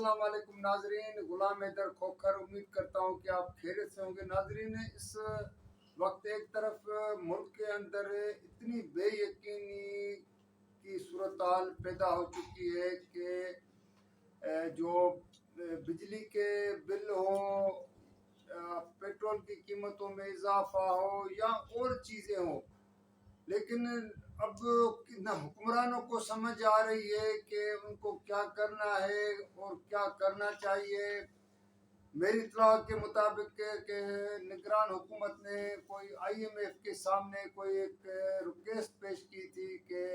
السلام علیکم ناظرین، غلام حیدر کھوکھر امید کرتا ہوں کہ آپ خیریت سے ہوں گے۔ ناظرین، اس وقت ایک طرف ملک کے اندر اتنی بے یقینی کی صورتحال پیدا ہو چکی ہے کہ جو بجلی کے بل ہوں، پیٹرول کی قیمتوں میں اضافہ ہو یا اور چیزیں ہوں، لیکن اب نہ حکمرانوں کو سمجھ آ رہی ہے کہ ان کو کیا کرنا ہے اور کیا کرنا چاہیے۔ میری اطلاع کے مطابق کہ نگران حکومت نے کوئی IMF کے سامنے کوئی ایک ریکویسٹ پیش کی تھی کہ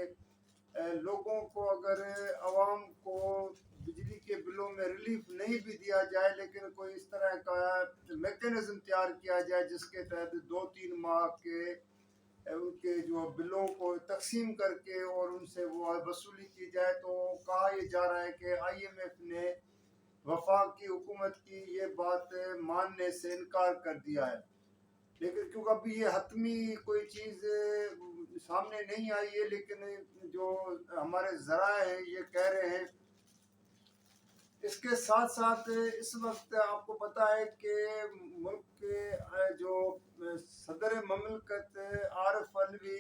لوگوں کو اگر عوام کو بجلی کے بلوں میں ریلیف نہیں بھی دیا جائے، لیکن کوئی اس طرح کا میکینزم تیار کیا جائے جس کے تحت 2-3 ماہ کے ان کے جو بلوں کو تقسیم کر کے اور ان سے وہ وصولی کی جائے۔ تو کہا یہ جا رہا ہے کہ IMF نے وفاقی حکومت کی یہ بات ماننے سے انکار کر دیا ہے، لیکن کیونکہ ابھی یہ حتمی کوئی چیز سامنے نہیں آئی ہے، لیکن جو ہمارے ذرائع ہیں یہ کہہ رہے ہیں۔ اس کے ساتھ ساتھ اس وقت آپ کو پتہ ہے کہ ملک کے جو صدر مملکت عارف علوی،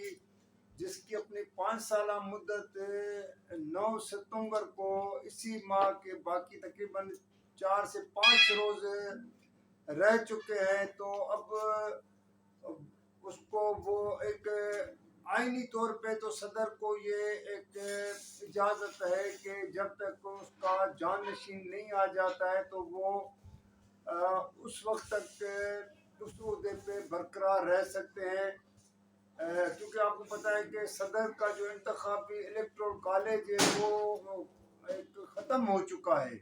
جس کی اپنی 5 سالہ مدت 9 ستمبر کو اسی ماہ کے باقی تقریباً 4 سے 5 روز رہ چکے ہیں، تو اب اس کو وہ ایک آئینی طور پہ تو صدر کو یہ ایک اجازت ہے کہ جب تک اس کا جانشین نہیں آ جاتا ہے تو وہ اس وقت تک اس عہدے پہ برقرار رہ سکتے ہیں، کیونکہ آپ کو پتہ ہے کہ صدر کا جو انتخابی الیکٹورل کالج ہے وہ ایک ختم ہو چکا ہے۔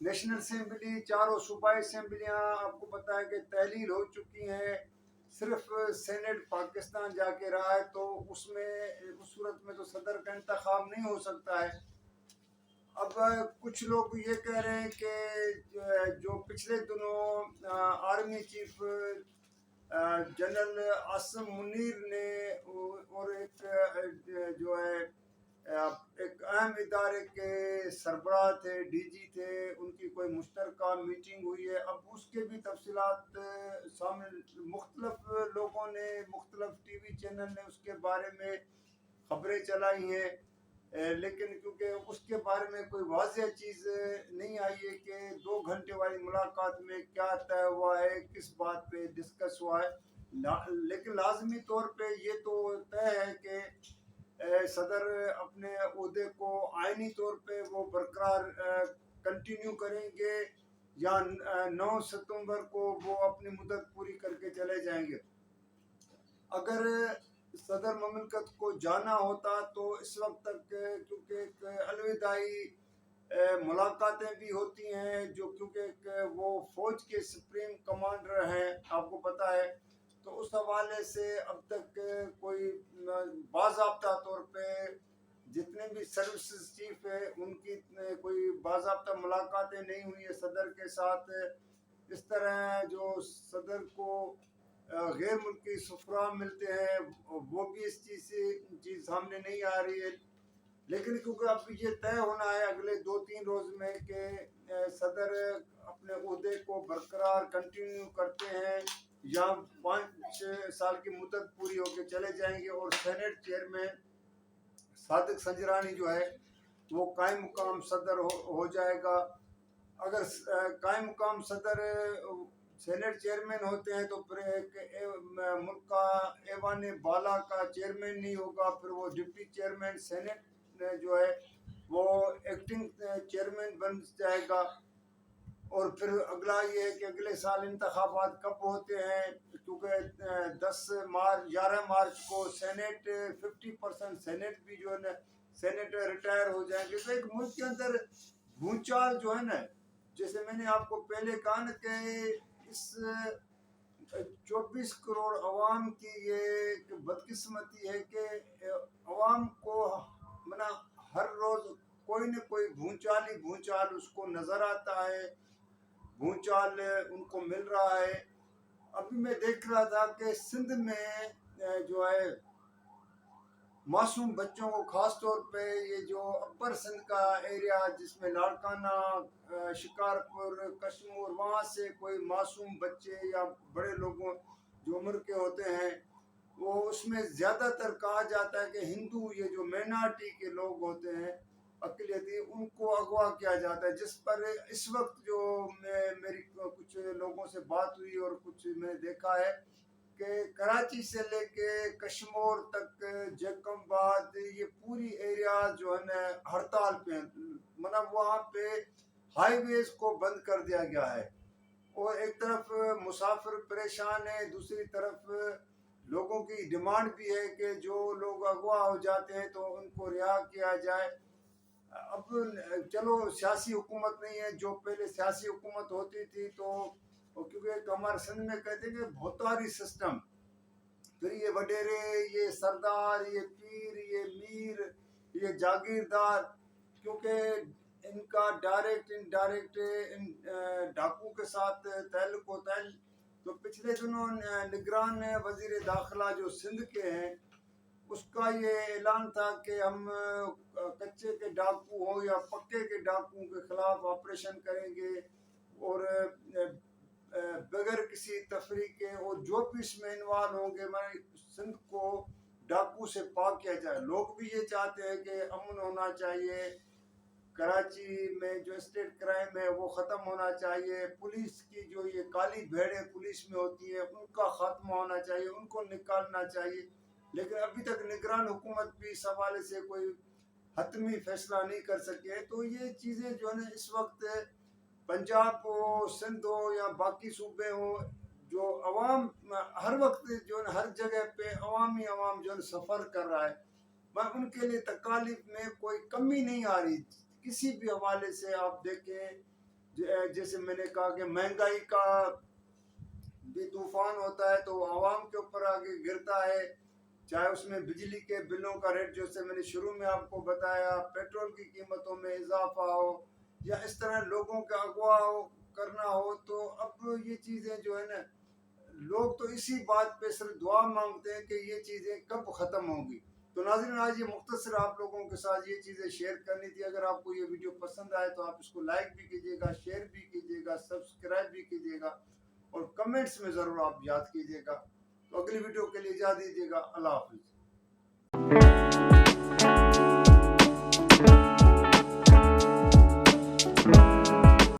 نیشنل اسمبلی، چاروں صوبائی اسمبلیاں آپ کو پتہ ہے کہ تحلیل ہو چکی ہیں، صرف سینٹ پاکستان جا کے رہا ہے، تو اس صورت میں تو صدر کا انتخاب نہیں ہو سکتا ہے۔ اب کچھ لوگ یہ کہہ رہے ہیں کہ جو پچھلے دنوں army chief general Asim Munir نے اور ایک جو ہے ایک اہم ادارے کے سربراہ تھے، DG تھے، ان کی کوئی مشترکہ میٹنگ ہوئی ہے۔ اب اس کے بھی تفصیلات سامنے مختلف لوگوں نے، مختلف TV چینل نے اس کے بارے میں خبریں چلائی ہیں، لیکن کیونکہ اس کے بارے میں کوئی واضح چیز نہیں آئی ہے کہ 2 گھنٹے والی ملاقات میں کیا طے ہوا ہے، کس بات پہ ڈسکس ہوا ہے، لیکن لازمی طور پہ یہ تو طے ہے کہ صدر اپنے عہدے کو آئینی طور پہ وہ برقرار کنٹینیو کریں گے یا 9 ستمبر کو وہ اپنی مدت پوری کر کے چلے جائیں گے۔ اگر صدر مملکت کو جانا ہوتا تو اس وقت تک، کیونکہ ایک الوداعی ملاقاتیں بھی ہوتی ہیں، جو کیونکہ وہ فوج کے سپریم کمانڈر ہیں آپ کو پتہ ہے، تو اس حوالے سے اب تک کوئی باضابطہ طور پہ جتنے بھی سروسز چیف ہیں ان کی کوئی باضابطہ ملاقاتیں نہیں ہوئی ہیں صدر کے ساتھ۔ اس طرح جو صدر کو غیر ملکی سفراء ملتے ہیں وہ بھی اس چیز سامنے نہیں آ رہی ہے، لیکن کیونکہ اب یہ طے ہونا ہے اگلے 2-3 روز میں کہ صدر اپنے عہدے کو برقرار کنٹینیو کرتے ہیں یا 5 سال کی مدت پوری ہو کے چلے جائیں گے، اور سینٹ چیئرمین صادق سنجرانی جو ہے وہ قائم مقام صدر ہو جائے گا۔ اگر قائم مقام صدر سینٹ چیئرمین ہوتے ہیں تو پھر ایک ملک کا ایوان بالا کا چیئرمین نہیں ہوگا، پھر وہ ڈپٹی چیئرمین سینٹ جو ہے وہ ایکٹنگ چیئرمین بن جائے گا۔ اور پھر اگلا یہ ہے کہ اگلے سال انتخابات کب ہوتے ہیں، کیونکہ 11 مارچ کو سینٹ 50% سینٹ بھی جو ہے نا سینٹ ریٹائر ہو جائیں گے۔ تو ایک ملک کے اندر بھونچال جو ہے نا، جیسے میں نے آپ کو پہلے کہا نا کہ اس 24 کروڑ عوام کی یہ بدقسمتی ہے کہ عوام کو ہر روز کوئی نہ کوئی بھونچال ہی بھونچال اس کو نظر آتا ہے، بھونچال ان کو مل رہا ہے۔ ابھی میں دیکھ رہا تھا کہ سندھ میں جو ہے معصوم بچوں کو خاص طور پہ یہ جو اپر سندھ کا ایریا جس میں لاڑکانہ، شکارپور، کشمور، وہاں سے کوئی معصوم بچے یا بڑے لوگوں جو عمر کے ہوتے ہیں، وہ اس میں زیادہ تر کہا جاتا ہے کہ ہندو یہ جو مینارٹی کے لوگ ہوتے ہیں اقلیتی، ان کو اغوا کیا جاتا ہے، جس پر اس وقت جو میری کچھ لوگوں سے بات ہوئی اور کچھ میں نے دیکھا ہے کہ کراچی سے لے کے کشمور تک، جیکم آباد، یہ پوری ایریا جو ہے نا ہڑتال پہ ہیں، مطلب وہاں پہ ہائی ویز کو بند کر دیا گیا ہے، اور ایک طرف مسافر پریشان ہے، دوسری طرف لوگوں کی ڈیمانڈ بھی ہے کہ جو لوگ اغوا ہو جاتے ہیں تو ان کو رہا کیا جائے۔ اب چلو سیاسی حکومت نہیں ہے، جو پہلے سیاسی حکومت ہوتی تھی تو کیونکہ ہمارے سندھ میں کہتے ہیں کہ بھوتاری سسٹم، پھر یہ وڈیرے، یہ سردار، یہ پیر، یہ میر، یہ جاگیردار، کیونکہ ان کا ڈائریکٹ انڈائریکٹ ان ڈاکو کے ساتھ تعلق ہوتا ہے۔ تو پچھلے دنوں نگران وزیر داخلہ جو سندھ کے ہیں، اس کا یہ اعلان تھا کہ ہم کچے کے ڈاکو ہوں یا پکے کے ڈاکوؤں کے خلاف آپریشن کریں گے، اور بغیر کسی تفریق کے، اور جو بھی اس میں انوالو ہوں گے، میں سندھ کو ڈاکو سے پاک کیا جائے۔ لوگ بھی یہ چاہتے ہیں کہ امن ہونا چاہیے، کراچی میں جو اسٹیٹ کرائم ہے وہ ختم ہونا چاہیے، پولیس کی جو یہ کالی بھیڑیں پولیس میں ہوتی ہیں ان کا خاتمہ ہونا چاہیے، ان کو نکالنا چاہیے، لیکن ابھی تک نگران حکومت بھی اس حوالے سے کوئی حتمی فیصلہ نہیں کر سکے۔ تو یہ چیزیں جو ہے نا اس وقت پنجاب ہو، سندھ ہو یا باقی صوبے ہوں، جو عوام ہر وقت جو ہے ہر جگہ پہ عوام جو ہے سفر کر رہا ہے، میں ان کے لیے تکالیف میں کوئی کمی نہیں آ رہی کسی بھی حوالے سے۔ آپ دیکھیں جیسے میں نے کہا کہ مہنگائی کا بھی طوفان ہوتا ہے تو عوام کے اوپر آگے گرتا ہے، چاہے اس میں بجلی کے بلوں کا ریٹ جیسے میں نے شروع میں آپ کو بتایا، پیٹرول کی قیمتوں میں اضافہ ہو، یا اس طرح لوگوں کا اغوا کرنا ہو، تو اب یہ چیزیں جو ہے نا لوگ تو اسی بات پہ صرف دعا مانگتے ہیں کہ یہ چیزیں کب ختم ہوں گی۔ تو ناظرین، آج یہ مختصر آپ لوگوں کے ساتھ یہ چیزیں شیئر کرنی تھی۔ اگر آپ کو یہ ویڈیو پسند آئے تو آپ اس کو لائک بھی کیجیے گا، شیئر بھی کیجیے گا، سبسکرائب بھی کیجیے گا، اور کمنٹس میں ضرور آپ یاد کیجیے گا۔ تو اگلی ویڈیو کے لیے اجازت دیجیے گا۔ اللہ حافظ۔